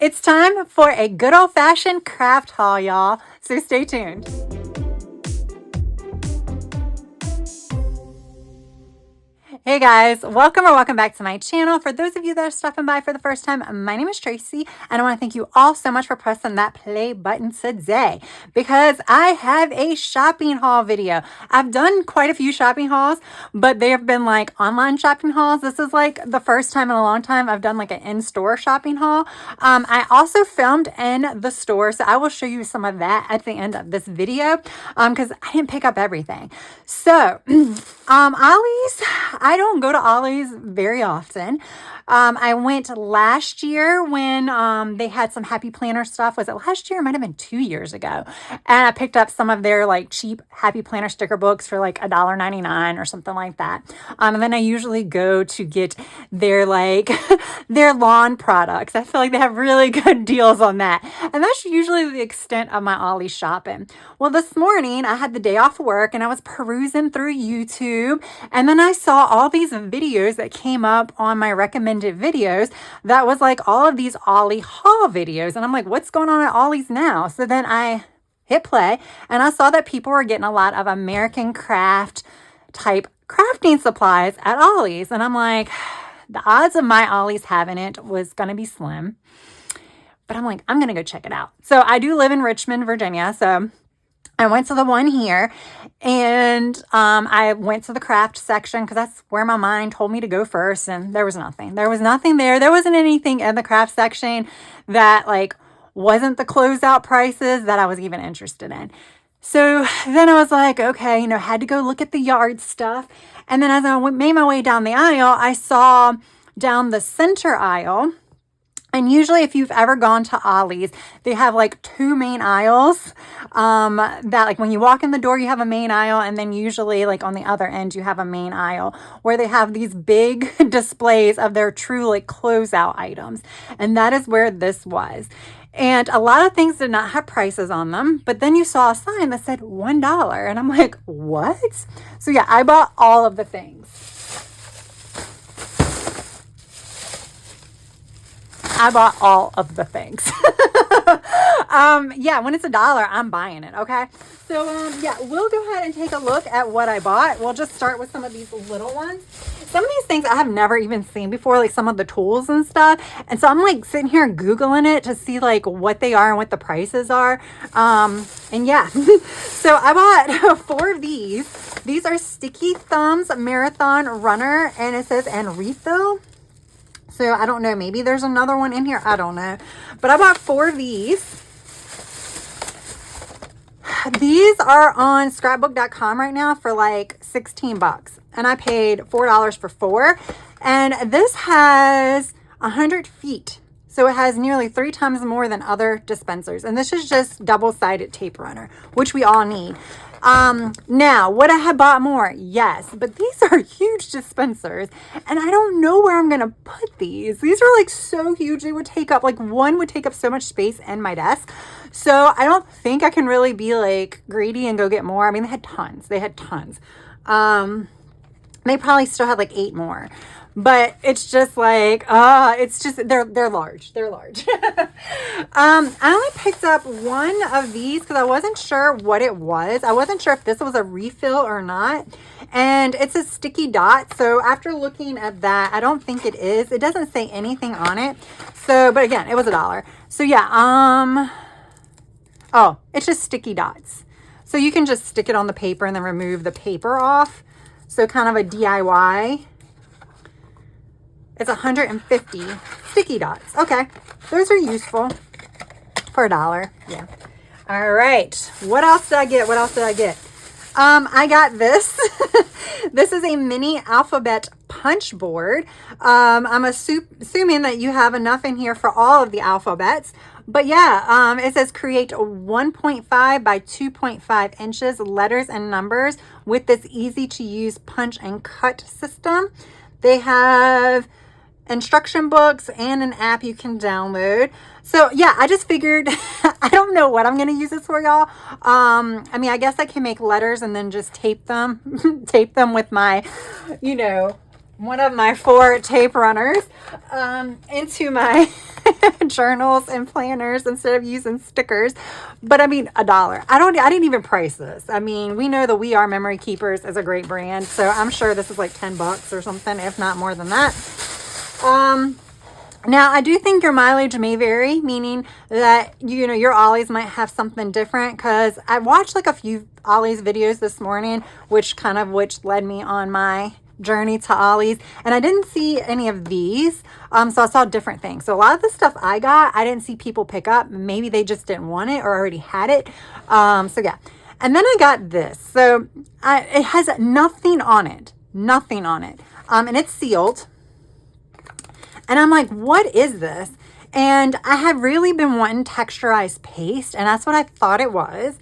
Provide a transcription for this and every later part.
It's time for a good old-fashioned craft haul, y'all. So stay tuned. Hey guys, welcome back to my channel. For those of you that are stopping by for the first time, my name is Tracy, and I want to thank you all so much for pressing that play button today because I have a shopping haul video. I've done quite a few shopping hauls, but they have been like online shopping hauls. This is like the first time in a long time I've done like an in-store shopping haul. I also filmed in the store, so I will show you some of that at the end of this video because I didn't pick up everything. So, Ollie's, I don't go to Ollie's very often. I went last year when they had some Happy Planner stuff. Was it last year? It might have been 2 years ago. And I picked up some of their like cheap Happy Planner sticker books for like $1.99 or something like that. And then I usually go to get their like their lawn products. I feel like they have really good deals on that. And that's usually the extent of my Ollie shopping. Well, this morning I had the day off work and I was perusing through YouTube, and then I saw all these videos that came up on my recommended videos that was like all of these Ollie haul videos, and I'm like, what's going on at Ollie's now? So then I hit play and I saw that people were getting a lot of American craft type crafting supplies at Ollie's, and I'm like, the odds of my Ollie's having it was going to be slim, but I'm like, I'm going to go check it out. So I do live in Richmond, Virginia, so I went to the one here, and I went to the craft section because that's where my mind told me to go first, and there was nothing. There was nothing there. There wasn't anything in the craft section that like wasn't the closeout prices that I was even interested in. So then I was like, okay, had to go look at the yard stuff. And then as I made my way down the aisle, I saw down the center aisle. And usually if you've ever gone to Ollie's, they have like two main aisles that like when you walk in the door, you have a main aisle. And then usually like on the other end, you have a main aisle where they have these big displays of their true like closeout items. And that is where this was. And a lot of things did not have prices on them, but then you saw a sign that said $1. And I'm like, what? So yeah, I bought all of the things. I bought all of the things. Yeah, when it's $1, I'm buying it, okay? So, yeah, we'll go ahead and take a look at what I bought. We'll just start with some of these little ones. Some of these things I have never even seen before, like some of the tools and stuff. And so I'm like sitting here Googling it to see like what they are and what the prices are. And yeah, so I bought 4 of these. These are Sticky Thumbs Marathon Runner, and it says, and refill. So I don't know, maybe there's another one in here. I don't know. But I bought 4 of these. These are on scrapbook.com right now for like 16 bucks. And I paid $4 for 4. And this has 100 feet. So it has nearly 3 times more than other dispensers. And this is just double-sided tape runner, which we all need. Now, would I have bought more? Yes, but these are huge dispensers, and I don't know where I'm going to put these. These are like so huge. They would take up, like one would take up so much space in my desk. So I don't think I can really be like greedy and go get more. I mean, they had tons. They probably still had like 8 more. But it's just like, it's just, they're large. They're large. I only picked up one of these because I wasn't sure what it was. I wasn't sure if this was a refill or not. And it's a sticky dot. So after looking at that, I don't think it is. It doesn't say anything on it. So, but again, it was $1. So yeah, oh, it's just sticky dots. So you can just stick it on the paper and then remove the paper off. So kind of a DIY. It's 150 sticky dots. Okay, those are useful for $1. Yeah. All right. What else did I get? I got this. This is a mini alphabet punch board. I'm assuming that you have enough in here for all of the alphabets. But yeah, it says create 1.5 by 2.5 inches letters and numbers with this easy to use punch and cut system. They have instruction books and an app you can download. So yeah, I just figured, I don't know what I'm going to use this for, y'all. I mean, I guess I can make letters and then just tape them with my, one of my 4 tape runners into my journals and planners instead of using stickers. But I mean, $1. I didn't even price this. I mean, we know that We Are Memory Keepers is a great brand, so I'm sure this is like $10 or something, if not more than that. Now, I do think your mileage may vary, meaning that, you know, your Ollies might have something different, because I watched like a few Ollies videos this morning, which led me on my journey to Ollies, and I didn't see any of these. So I saw different things. So a lot of the stuff I got, I didn't see people pick up. Maybe they just didn't want it or already had it. So yeah. And then I got this. So it has nothing on it. Nothing on it. And it's sealed. And I'm like, what is this? And I had really been wanting texturized paste, and that's what I thought it was.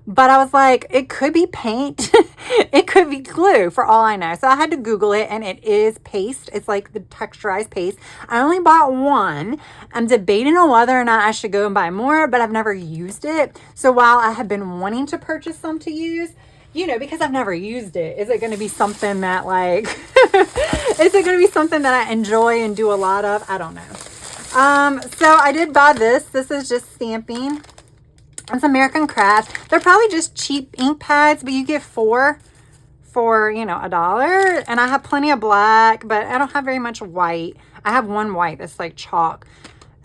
But I was like, it could be paint. It could be glue for all I know. So I had to Google it, and it is paste. It's like the texturized paste. I only bought one. I'm debating on whether or not I should go and buy more, but I've never used it. So while I have been wanting to purchase some to use, you know, because I've never used it, is it going to be something that like, is it going to be something that I enjoy and do a lot of? I don't know. So I did buy this. This is just stamping. It's American Craft. They're probably just cheap ink pads, but you get 4 for, you know, $1. And I have plenty of black, but I don't have very much white. I have one white that's like chalk.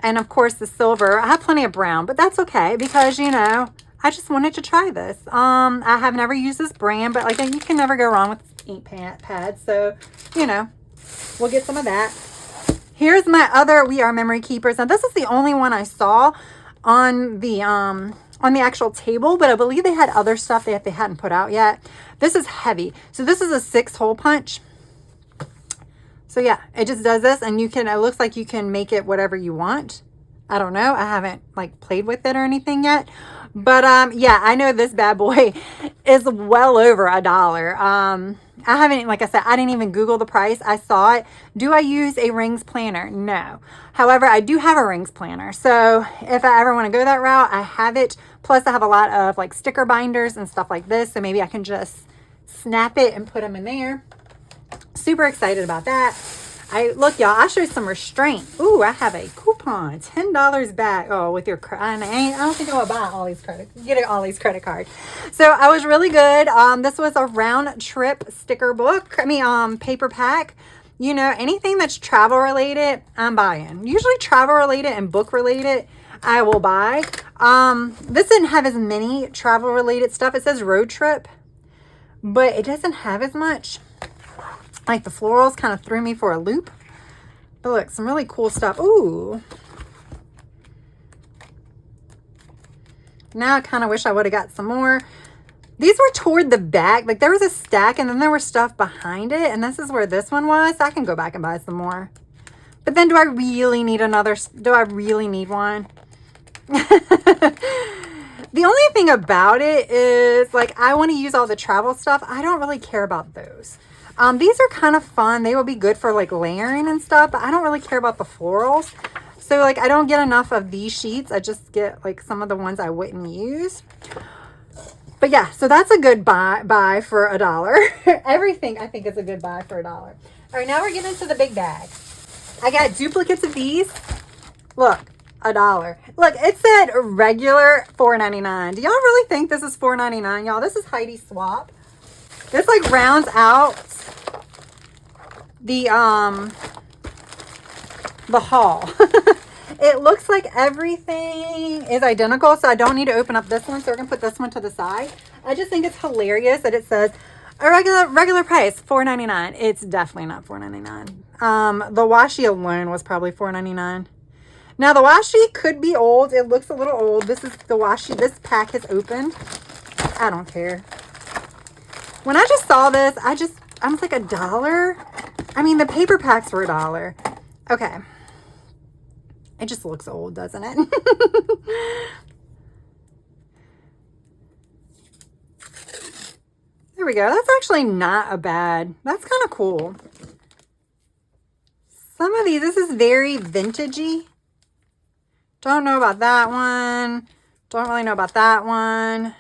And of course the silver. I have plenty of brown, but that's okay because, you know, I just wanted to try this. I have never used this brand, but like you can never go wrong with ink pads. So, you know, we'll get some of that. Here's my other We Are Memory Keepers. Now this is the only one I saw on the actual table, but I believe they had other stuff that they hadn't put out yet. This is heavy. So this is a 6-hole punch. So yeah, it just does this, and you can, it looks like you can make it whatever you want. I don't know. I haven't like played with it or anything yet. But yeah, I know this bad boy is well over $1. I haven't, like I said, I didn't even Google the price. I saw it. Do I use a rings planner? No. However, I do have a rings planner. So if I ever want to go that route, I have it. Plus I have a lot of like sticker binders and stuff like this. So maybe I can just snap it and put them in there. Super excited about that. Look, y'all, I showed some restraint. Ooh, I have a coupon, $10 back. Oh, with your I don't think I would buy Ollie's credit. Get an Ollie's credit card. So I was really good. This was a round trip sticker book. Paper pack. You know, anything that's travel related, I'm buying. Usually travel related and book related, I will buy. This didn't have as many travel related stuff. It says road trip, but it doesn't have as much. Like the florals kind of threw me for a loop. But look, some really cool stuff. Ooh. Now I kind of wish I would have got some more. These were toward the back. Like there was a stack and then there was stuff behind it. And this is where this one was. I can go back and buy some more. But then do I really need another? Do I really need one? The only thing about it is like I want to use all the travel stuff. I don't really care about those. These are kind of fun. They will be good for like layering and stuff, but I don't really care about the florals. So like I don't get enough of these sheets. I just get like some of the ones I wouldn't use. But yeah, so that's a good buy for $1. Everything I think is a good buy for $1. All right, now we're getting into the big bag. I got duplicates of these. Look, $1. Look, it said regular $4.99. Do y'all really think this is $4.99, y'all? This is Heidi Swapp. This like rounds out the haul. It looks like everything is identical, so I don't need to open up this one. So we're gonna put this one to the side. I just think it's hilarious that it says a regular price $4.99. It's definitely not $4.99. The washi alone was probably $4.99. Now the washi could be old. It looks a little old. This is the washi. This pack has opened. I don't care. When I just saw this, I was like $1. I mean, the paper packs were $1. Okay. It just looks old, doesn't it? There we go. That's actually not a bad. That's kind of cool. Some of these, this is very vintagey. Don't know about that one. Don't really know about that one.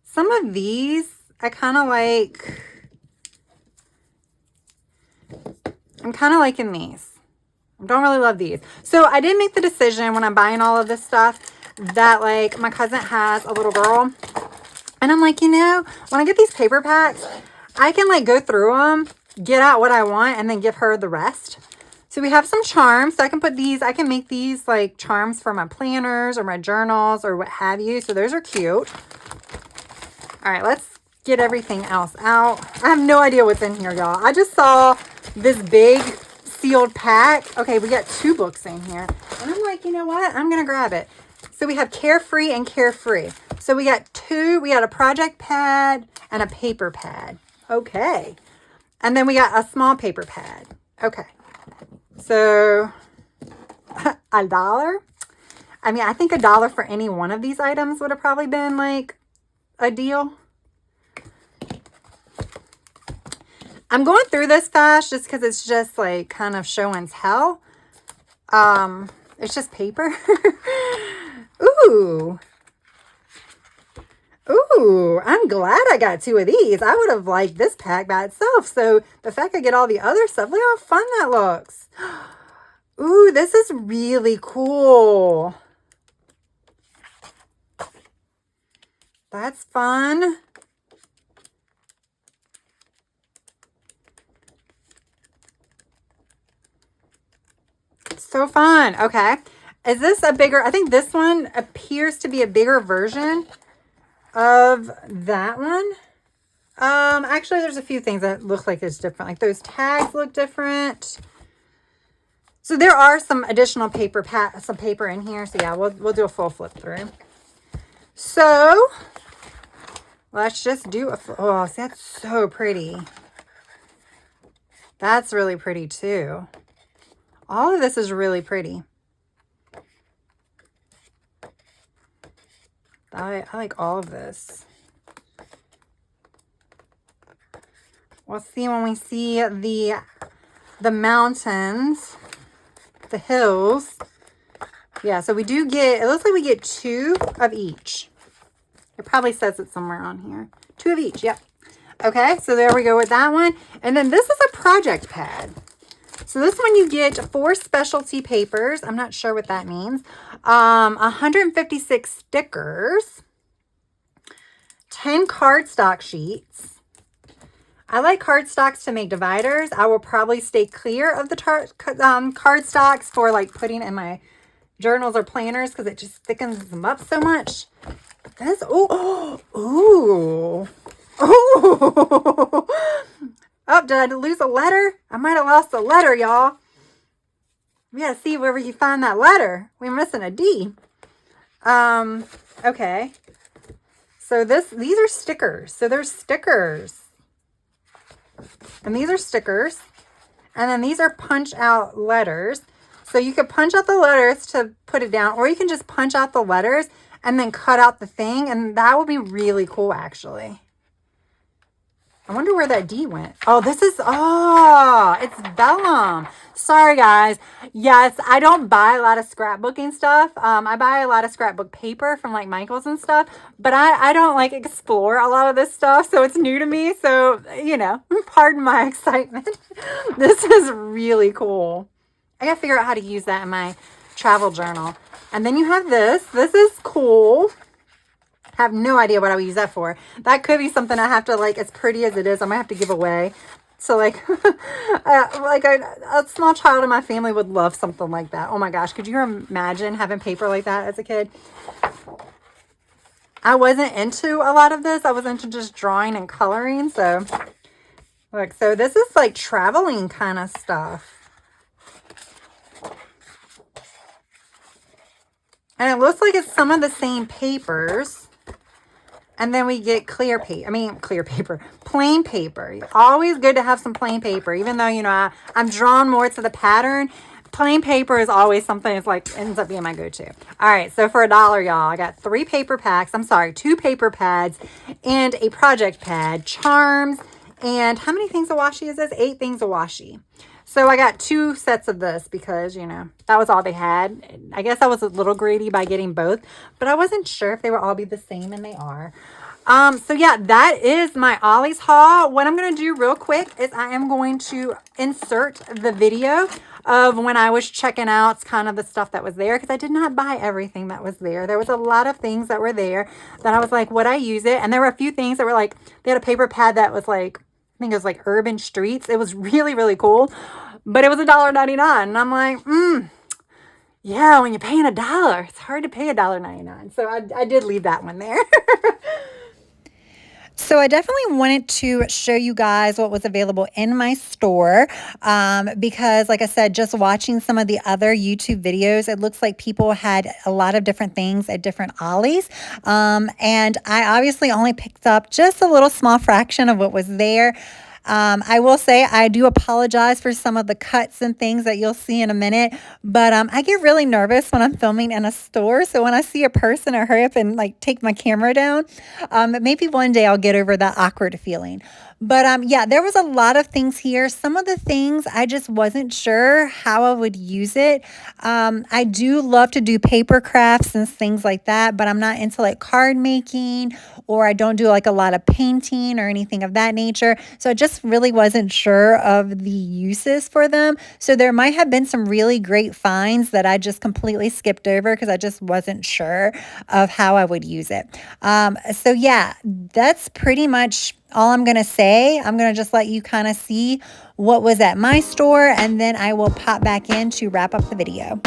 Some of these, I kind of like. I'm kind of liking these. I don't really love these. So I did make the decision when I'm buying all of this stuff that like my cousin has a little girl. And I'm like, you know, when I get these paper packs, I can like go through them, get out what I want, and then give her the rest. So we have some charms. So I can put these, I can make these like charms for my planners or my journals or what have you. So those are cute. All right, let's get everything else out. I have no idea what's in here, y'all. I just saw this big sealed pack. Okay, we got 2 books in here. And I'm like, you know what? I'm going to grab it. So we have Carefree and Carefree. So we got 2. We got a project pad and a paper pad. Okay. And then we got a small paper pad. Okay. So $1. I mean, I think $1 for any one of these items would have probably been like a deal. I'm going through this fast just because it's just like kind of show and tell. It's just paper. Ooh. Ooh, I'm glad I got 2 of these. I would have liked this pack by itself. So the fact I get all the other stuff, look how fun that looks. Ooh, this is really cool. That's fun. So fun. Okay. Is this a bigger, I think this one appears to be a bigger version of that one. Actually, there's a few things that look like it's different. Like those tags look different. So there are some additional paper, some paper in here. So yeah, we'll do a full flip through. So let's just do a, oh, see, that's so pretty. That's really pretty too. All of this is really pretty. I like all of this. We'll see when we see the mountains, the hills. Yeah, so we do get, it looks like we get 2 of each. It probably says it somewhere on here. 2 of each, yep. Okay, so there we go with that one. And then this is a project pad. So this one you get 4 specialty papers. I'm not sure what that means. 156 stickers. 10 cardstock sheets. I like cardstocks to make dividers. I will probably stay clear of the cardstocks for like putting in my journals or planners because it just thickens them up so much. But this, oh, ooh. Oh, did I lose a letter? I might have lost a letter, y'all. We gotta see where you find that letter. We're missing a D. Okay. So these are stickers. So there's stickers. And these are stickers. And then these are punch out letters. So you could punch out the letters to put it down, or you can just punch out the letters and then cut out the thing. And that would be really cool, actually. I wonder where that D went. Oh, this is, oh, it's vellum. Sorry, guys. Yes, I don't buy a lot of scrapbooking stuff. I buy a lot of scrapbook paper from like Michael's and stuff, but I don't like explore a lot of this stuff, so it's new to me. So, you know, pardon my excitement. This is really cool. I gotta figure out how to use that in my travel journal. And then you have this. This is cool. Have no idea what I would use that for. That could be something I have to, like, as pretty as it is, I might have to give away. So, like, like a small child in my family would love something like that. Oh, my gosh. Could you imagine having paper like that as a kid? I wasn't into a lot of this. I was into just drawing and coloring. So, look. So, this is, like, traveling kind of stuff. And it looks like it's some of the same papers. And then we get plain paper. Always good to have some plain paper. Even though, you know, I'm drawn more to the pattern. Plain paper is always something that's like, ends up being my go-to. All right, so for $1, y'all, I got 3 paper packs. I'm sorry, 2 paper pads and a project pad, charms, and how many things of washi is this? 8 things of washi. So I got 2 sets of this because, you know, that was all they had. I guess I was a little greedy by getting both, but I wasn't sure if they would all be the same, and they are. So yeah, that is my Ollie's haul. What I'm going to do real quick is I am going to insert the video of when I was checking out kind of the stuff that was there, because I did not buy everything that was there. There was a lot of things that were there that I was like, would I use it? And there were a few things that were like, they had a paper pad that was like, I think it was like Urban Streets. It was really, really cool, but it was $1.99. And I'm like, yeah, when you're paying $1, it's hard to pay $1.99. So I did leave that one there. So I definitely wanted to show you guys what was available in my store because, like I said, just watching some of the other YouTube videos, it looks like people had a lot of different things at different Ollies. And I obviously only picked up just a little small fraction of what was there. I will say I do apologize for some of the cuts and things that you'll see in a minute, but I get really nervous when I'm filming in a store. So when I see a person, I hurry up and like take my camera down. Maybe one day I'll get over that awkward feeling. But yeah, there was a lot of things here. Some of the things I just wasn't sure how I would use it. I do love to do paper crafts and things like that, but I'm not into like card making, or I don't do like a lot of painting or anything of that nature. So I just really wasn't sure of the uses for them. So there might have been some really great finds that I just completely skipped over because I just wasn't sure of how I would use it. So yeah, that's pretty much all I'm going to say. I'm going to just let you kind of see what was at my store, and then I will pop back in to wrap up the video.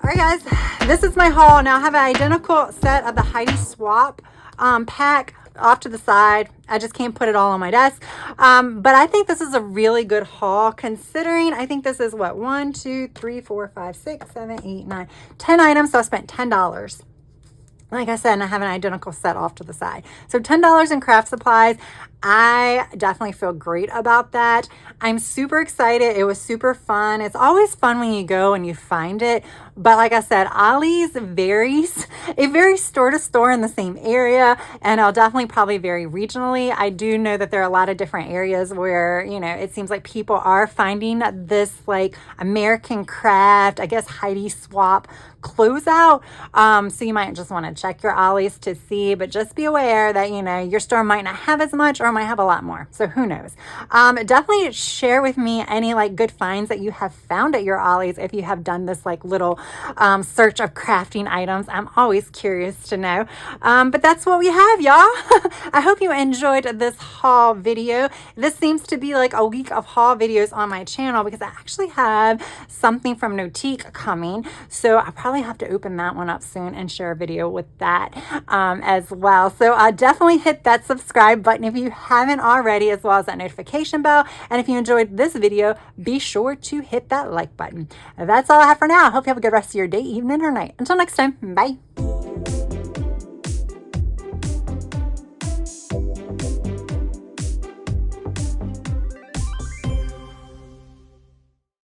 All right, guys, this is my haul. Now I have an identical set of the Heidi Swapp pack off to the side. I just can't put it all on my desk. But I think this is a really good haul, considering I think this is what, 1, 2, 3, 4, 5, 6, 7, 8, 9, 10 items. So I spent $10. Like I said, and I have an identical set off to the side. So $10 in craft supplies. I definitely feel great about that. I'm super excited. It was super fun. It's always fun when you go and you find it. But like I said, Ollie's varies. It varies store to store in the same area, and it'll definitely probably vary regionally. I do know that there are a lot of different areas where, you know, it seems like people are finding this like American craft, I guess Heidi Swapp closeout. So you might just want to check your Ollie's to see, but just be aware that, you know, your store might not have as much or might have a lot more. So who knows? Definitely share with me any like good finds that you have found at your Ollie's if you have done this like little search of crafting items. I'm always curious to know. But that's what we have, y'all. I hope you enjoyed this haul video. This seems to be like a week of haul videos on my channel because I actually have something from Notique coming. So I probably have to open that one up soon and share a video with that as well. So definitely hit that subscribe button if you haven't already, as well as that notification bell. And if you enjoyed this video, be sure to hit that like button. That's all I have for now. I hope you have a good rest of your day, evening, or night. Until next time, bye.